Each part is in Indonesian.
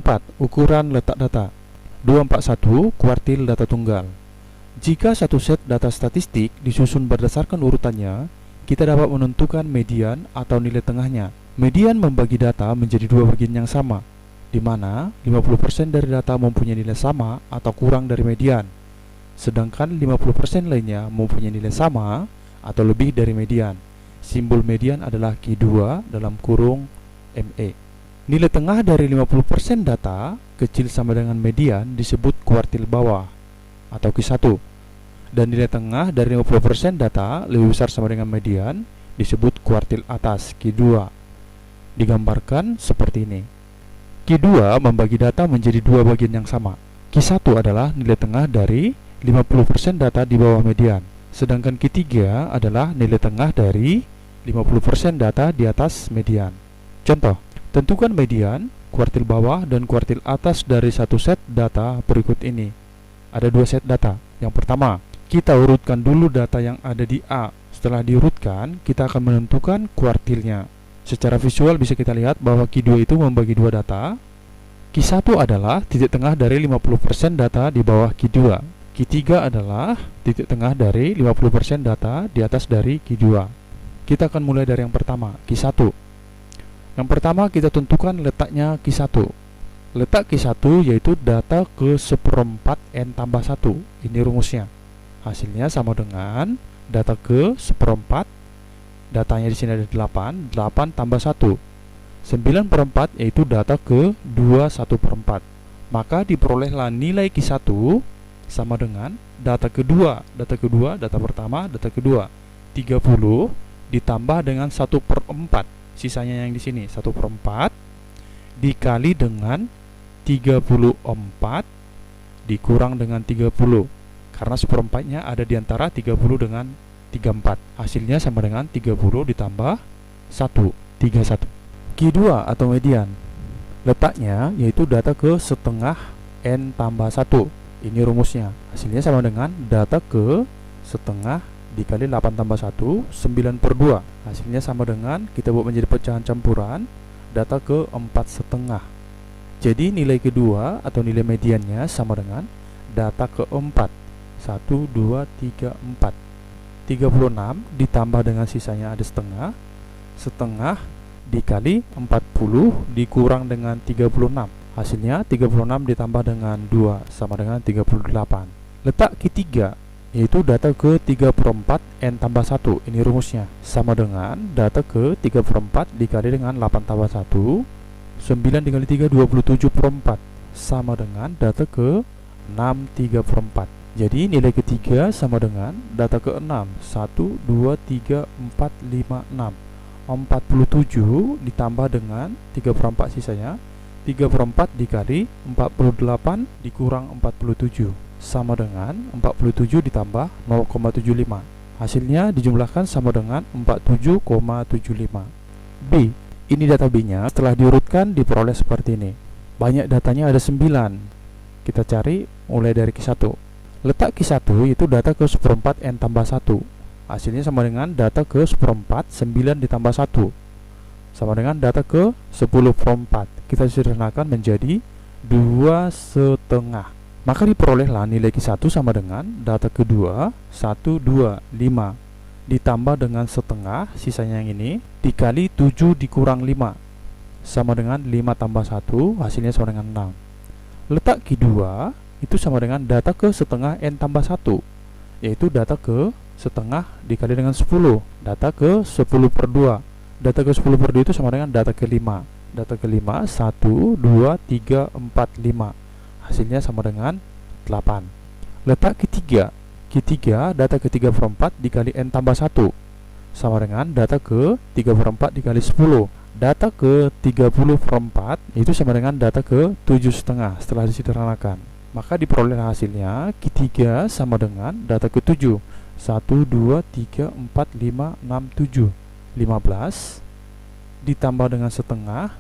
2.4 ukuran letak data. 241 kuartil data tunggal. Jika satu set data statistik disusun berdasarkan urutannya, kita dapat menentukan median atau nilai tengahnya. Median membagi data menjadi dua bagian yang sama, di mana 50% dari data mempunyai nilai sama atau kurang dari median, sedangkan 50% lainnya mempunyai nilai sama atau lebih dari median. Simbol median adalah Q2 dalam kurung ME. Nilai tengah dari 50% data kecil sama dengan median disebut kuartil bawah atau Q1, dan nilai tengah dari 50% data lebih besar sama dengan median disebut kuartil atas Q2. Digambarkan seperti ini. Q2 membagi data menjadi dua bagian yang sama. Q1 adalah nilai tengah dari 50% data di bawah median, sedangkan Q3 adalah nilai tengah dari 50% data di atas median. Contoh, tentukan median, kuartil bawah, dan kuartil atas dari satu set data berikut ini. Ada dua set data. Yang pertama, kita urutkan dulu data yang ada di A. Setelah diurutkan, kita akan menentukan kuartilnya. Secara visual bisa kita lihat bahwa Q2 itu membagi dua data. Q1 adalah titik tengah dari 50% data di bawah Q2. Q3 adalah titik tengah dari 50% data di atas dari Q2. Kita akan mulai dari yang pertama, Q1. Yang pertama kita tentukan letaknya Q1. Letak Q1 yaitu data ke seperempat N tambah 1. Ini rumusnya. Hasilnya sama dengan data ke seperempat. Datanya di sini ada 8 tambah 1. 9/4 yaitu data ke 2/1/4. Maka diperolehlah nilai Q1 sama dengan data kedua. Data pertama, data kedua. 30 ditambah dengan 1/4. Sisanya yang di sini 1/4 dikali dengan 34 dikurang dengan 30, karena seperempatnya ada di antara 30 dengan 34. Hasilnya sama dengan 30 ditambah 1, 31. Q2 atau median. Letaknya yaitu data ke setengah N tambah 1. Ini rumusnya. Hasilnya sama dengan data ke setengah dikali 8 tambah 1, 9/2. Hasilnya sama dengan, kita buat menjadi pecahan campuran, data ke 4,5. Jadi nilai kedua atau nilai mediannya sama dengan data ke 4. 1, 2, 3, 4. 36 ditambah dengan sisanya ada setengah. Setengah dikali 40 dikurang dengan 36. Hasilnya 36 ditambah dengan 2 sama dengan 38. Letak Q3 yaitu data ke 3/4 N tambah 1. Ini rumusnya. Sama dengan data ke 3/4 dikali dengan 8 tambah 1. 9 dikali 3, 27/4. Sama dengan data ke 6 3/4. Jadi nilai ketiga sama dengan data ke 6. 1, 2, 3, 4, 5, 6. 47 ditambah dengan 3/4 sisanya. 3/4 dikali 48 dikurang 47 sama dengan 47 ditambah 0,75. Hasilnya dijumlahkan sama dengan 47,75. B. Ini data B-nya. Setelah diurutkan diperoleh seperti ini. Banyak datanya ada 9. Kita cari mulai dari Q1. Letak Q1 itu data ke seperempat N tambah 1. Hasilnya sama dengan data ke seperempat 9 ditambah 1 sama dengan data ke 10/4. Kita sederhanakan menjadi 2,5. Maka diperolehlah nilai Q1 sama dengan data kedua 1, 2, 5 ditambah dengan setengah, sisanya yang ini, dikali 7 dikurang 5 sama dengan 5 tambah 1, hasilnya sama dengan 6. Letak Q2 itu sama dengan data ke setengah N tambah 1, yaitu data ke setengah dikali dengan 10. Data ke 10/2. Data ke 10/2 itu sama dengan data ke-5. Data ke-5 1, 2, 3, 4, 5. Hasilnya sama dengan 8. Letak Q3. Q3 data ke 3/4 dikali N tambah 1 sama dengan data ke 3/4 dikali 10. Data ke 30/4 itu sama dengan data ke 7,5 setelah disederhanakan. Maka diperoleh hasilnya Q3 sama dengan data ke-7. 1, 2, 3, 4, 5, 6, 7. 15 ditambah dengan setengah,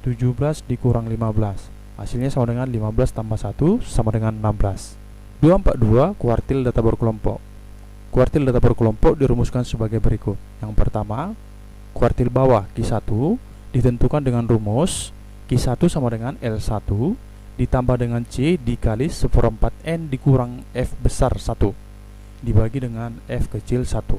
17 dikurang 15. Hasilnya sama dengan 15 tambah 1 sama dengan 16. 242 kuartil data berkelompok. Kuartil data berkelompok dirumuskan sebagai berikut. Yang pertama, kuartil bawah Q1 ditentukan dengan rumus Q1 sama dengan L1 ditambah dengan C dikali 1/4 N dikurang F besar 1 dibagi dengan F kecil 1,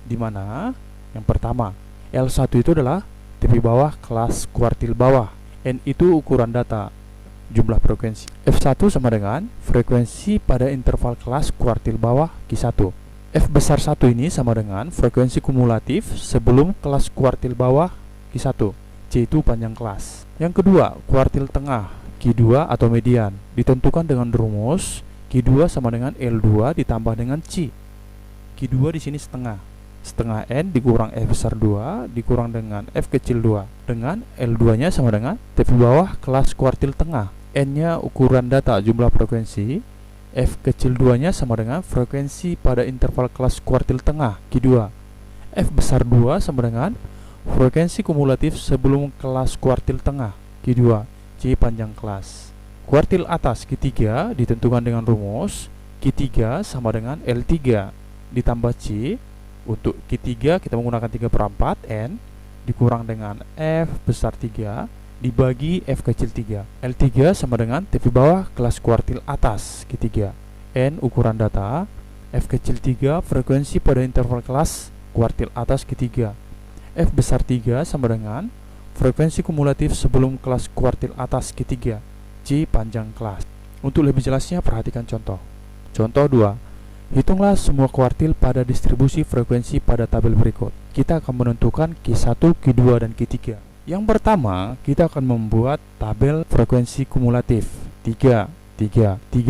dimana yang pertama L1 itu adalah tepi bawah kelas kuartil bawah, N itu ukuran data jumlah frekuensi, F1 sama dengan frekuensi pada interval kelas kuartil bawah Q1. F besar 1 ini sama dengan frekuensi kumulatif sebelum kelas kuartil bawah Q1. C itu panjang kelas. Yang kedua, kuartil tengah Q2 atau median ditentukan dengan rumus Q2 sama dengan L2 ditambah dengan C. Q2 di sini setengah N dikurang F besar 2 dikurang dengan F kecil 2, dengan L2 nya sama dengan tepi bawah kelas kuartil tengah, N nya ukuran data jumlah frekuensi, F kecil 2 nya sama dengan frekuensi pada interval kelas kuartil tengah Q2. F besar 2 sama dengan frekuensi kumulatif sebelum kelas kuartil tengah Q2. C panjang kelas. Kuartil atas Q3 ditentukan dengan rumus Q3 sama dengan L3 ditambah C. Untuk Q3 kita menggunakan 3/4 N dikurang dengan F besar 3 dibagi F kecil 3. L3 sama dengan tepi bawah kelas kuartil atas Q3. N ukuran data, F kecil 3 frekuensi pada interval kelas kuartil atas Q3. F besar 3 sama dengan frekuensi kumulatif sebelum kelas kuartil atas Q3. C panjang kelas. Untuk lebih jelasnya perhatikan contoh. Contoh 2. Hitunglah semua kuartil pada distribusi frekuensi pada tabel berikut. Kita akan menentukan Q1, Q2, dan Q3. Yang pertama, kita akan membuat tabel frekuensi kumulatif. 3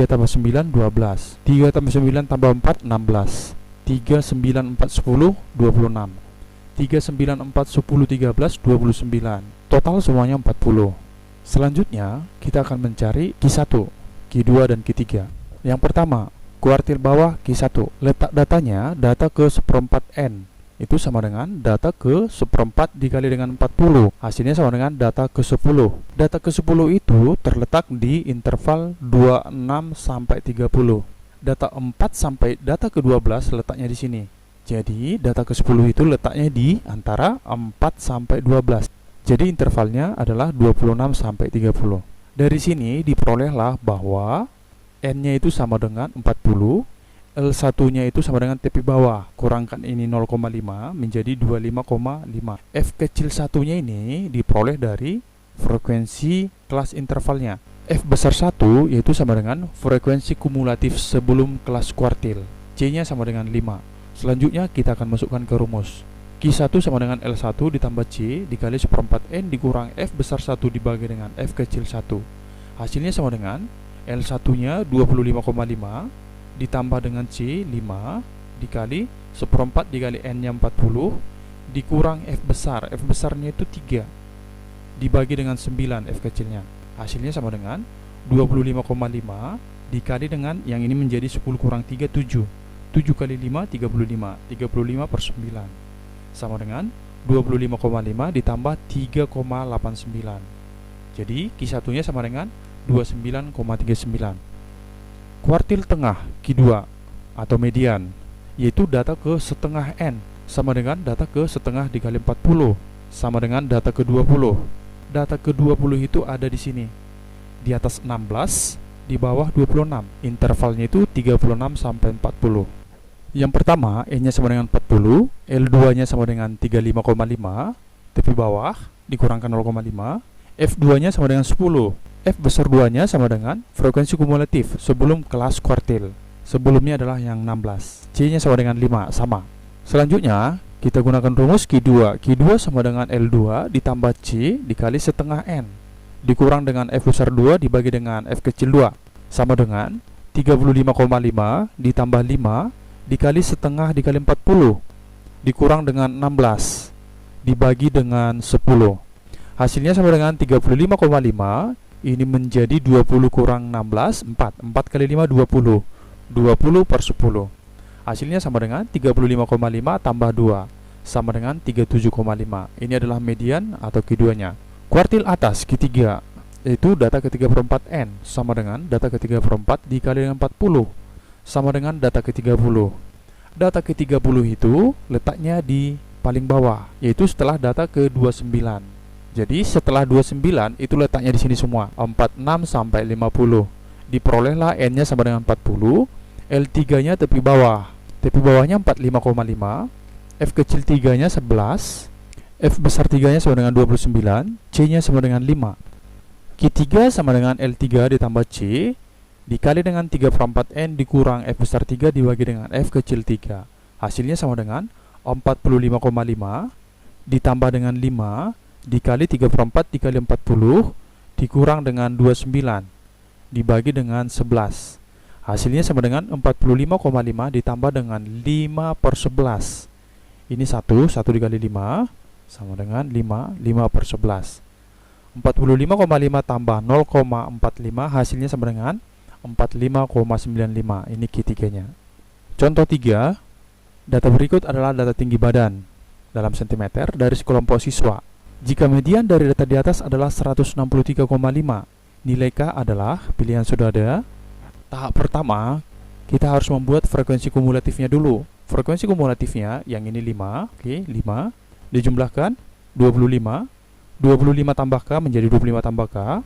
tambah 9, 12. 3 tambah 9 tambah 4, 16. 3, 9, 4, 10, 26. 3, 9, 4, 10, 13, 29. Total semuanya 40. Selanjutnya, kita akan mencari Q1, Q2, dan Q3. Yang pertama, kuartil bawah Q1. Letak datanya, data ke 1/4 N. Itu sama dengan data ke 1/4 dikali dengan 40. Hasilnya sama dengan data ke 10. Data ke 10 itu terletak di interval 26 sampai 30. Data 4 sampai data ke 12 letaknya di sini. Jadi data ke 10 itu letaknya di antara 4 sampai 12. Jadi intervalnya adalah 26 sampai 30. Dari sini diperolehlah bahwa N-nya itu sama dengan 40, L1-nya itu sama dengan tepi bawah, kurangkan ini 0,5 menjadi 25,5. F kecil 1-nya ini diperoleh dari frekuensi kelas intervalnya. F besar 1 yaitu sama dengan frekuensi kumulatif sebelum kelas kuartil. C-nya sama dengan 5. Selanjutnya kita akan masukkan ke rumus. Q1 sama dengan L1 ditambah C dikali 1/4 N dikurang F besar 1 dibagi dengan F kecil 1. Hasilnya sama dengan L1-nya 25,5 ditambah dengan C 5 dikali 1/4 dikali N-nya 40 dikurang F besar. F besarnya itu 3 dibagi dengan 9 F kecilnya. Hasilnya sama dengan 25,5 dikali dengan yang ini menjadi 10 kurang 3, 7. 7 kali 5, 35. 35 per 9 sama dengan 25,5 ditambah 3,89. Jadi Q1-nya sama dengan 29,39. Kuartil tengah Q2 atau median, yaitu data ke setengah N sama dengan data ke setengah dikali 40 sama dengan data ke 20. Data ke 20 itu ada di sini, di atas 16, di bawah 26. Intervalnya itu 36 sampai 40. Yang pertama, N-nya sama dengan 40, L2-nya sama dengan 35,5, tepi bawah dikurangkan 0,5, F2-nya sama dengan 10. F besar 2-nya sama dengan frekuensi kumulatif sebelum kelas kuartil. Sebelumnya adalah yang 16. C-nya sama dengan 5, sama. Selanjutnya, kita gunakan rumus Q2. Q2 sama dengan L2 ditambah C dikali setengah N dikurang dengan F besar 2 dibagi dengan F kecil 2 sama dengan 35,5 ditambah 5 dikali setengah dikali 40 dikurang dengan 16 dibagi dengan 10. Hasilnya sama dengan 35,5. Ini menjadi 20 kurang 16, 4. 4 kali 5, 20. 20 per 10. Hasilnya sama dengan 35,5 tambah 2 sama dengan 37,5. Ini adalah median atau Q2-nya. Kuartil atas Q3 yaitu data ke 3/4 N sama dengan data ke 3/4 dikali dengan 40 sama dengan data ke 30. Data ke 30 itu letaknya di paling bawah, yaitu setelah data ke 29. Jadi setelah 29 itu letaknya di sini semua, 46 sampai 50. Diperolehlah N-nya sama dengan 40, L3-nya tepi bawah. Tepi bawahnya 45,5, F kecil 3-nya 11, F besar 3-nya sama dengan 29, C-nya sama dengan 5. Q3 sama dengan L3 ditambah C dikali dengan 3/4 N dikurang F besar 3 dibagi dengan F kecil 3. Hasilnya sama dengan 45,5 ditambah dengan 5 dikali 3/4 dikali 40 dikurang dengan 29 dibagi dengan 11. Hasilnya sama dengan 45,5 ditambah dengan 5/11. Ini 1 dikali 5 sama dengan 5/11. 45,5 tambah 0,45 hasilnya sama dengan 45,95. Ini Q3-nya. Contoh 3. Data berikut adalah data tinggi badan dalam sentimeter dari sekelompok siswa. Jika median dari data di atas adalah 163,5, nilai K adalah, pilihan sudah ada. Tahap pertama, kita harus membuat frekuensi kumulatifnya dulu. Frekuensi kumulatifnya yang ini 5, oke, 5 dijumlahkan 25. 25 tambah K menjadi 25 tambah K.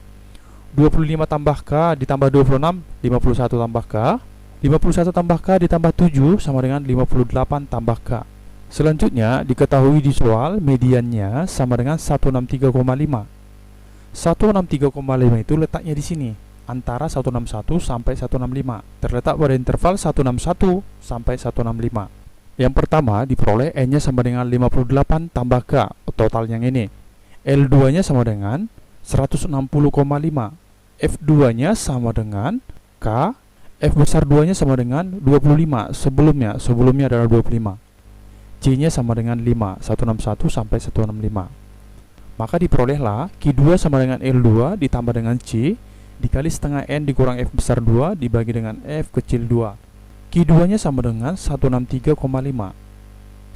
25 tambah K ditambah 26, 51 tambah K. 51 tambah K ditambah 7 sama dengan 58 tambah K. Selanjutnya diketahui di soal mediannya sama dengan 163,5. 163,5 itu letaknya di sini antara 161 sampai 165. Terletak pada interval 161 sampai 165. Yang pertama diperoleh N-nya sama dengan 58 tambah K, total yang ini. L2-nya sama dengan 160,5. F2-nya sama dengan K. F besar 2-nya sama dengan 25. Sebelumnya adalah 25. C-nya sama dengan 5, 161 sampai 165. Maka diperolehlah Q2 sama dengan L2 ditambah dengan C dikali setengah N dikurang F besar 2 dibagi dengan F kecil 2. Q2-nya sama dengan 163,5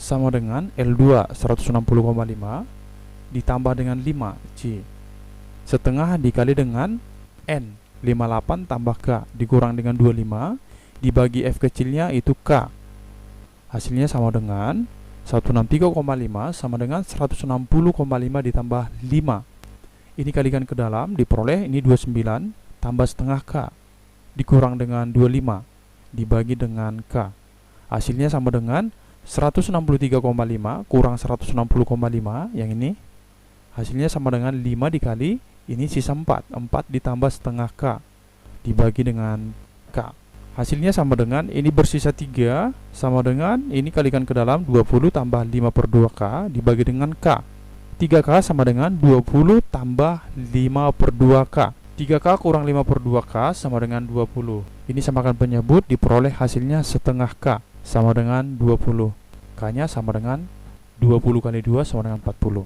sama dengan L2 160,5 ditambah dengan 5 C setengah dikali dengan N 58 tambah K dikurang dengan 25 dibagi F kecilnya itu K. Hasilnya sama dengan 163,5 sama dengan 160,5 ditambah 5. Ini kalikan ke dalam diperoleh ini 29 tambah setengah K dikurang dengan 25 dibagi dengan K. Hasilnya sama dengan 163,5 kurang 160,5 yang ini. Hasilnya sama dengan 5 dikali ini sisa 4 ditambah setengah K dibagi dengan K. Hasilnya sama dengan ini bersisa 3 sama dengan ini kalikan ke dalam 20 tambah 5/2K dibagi dengan K. 3K sama dengan 20 tambah 5/2K. 3K kurang 5/2K sama dengan 20. Ini samakan penyebut diperoleh hasilnya setengah K sama dengan 20. K-nya sama dengan 20 kali 2 sama dengan 40.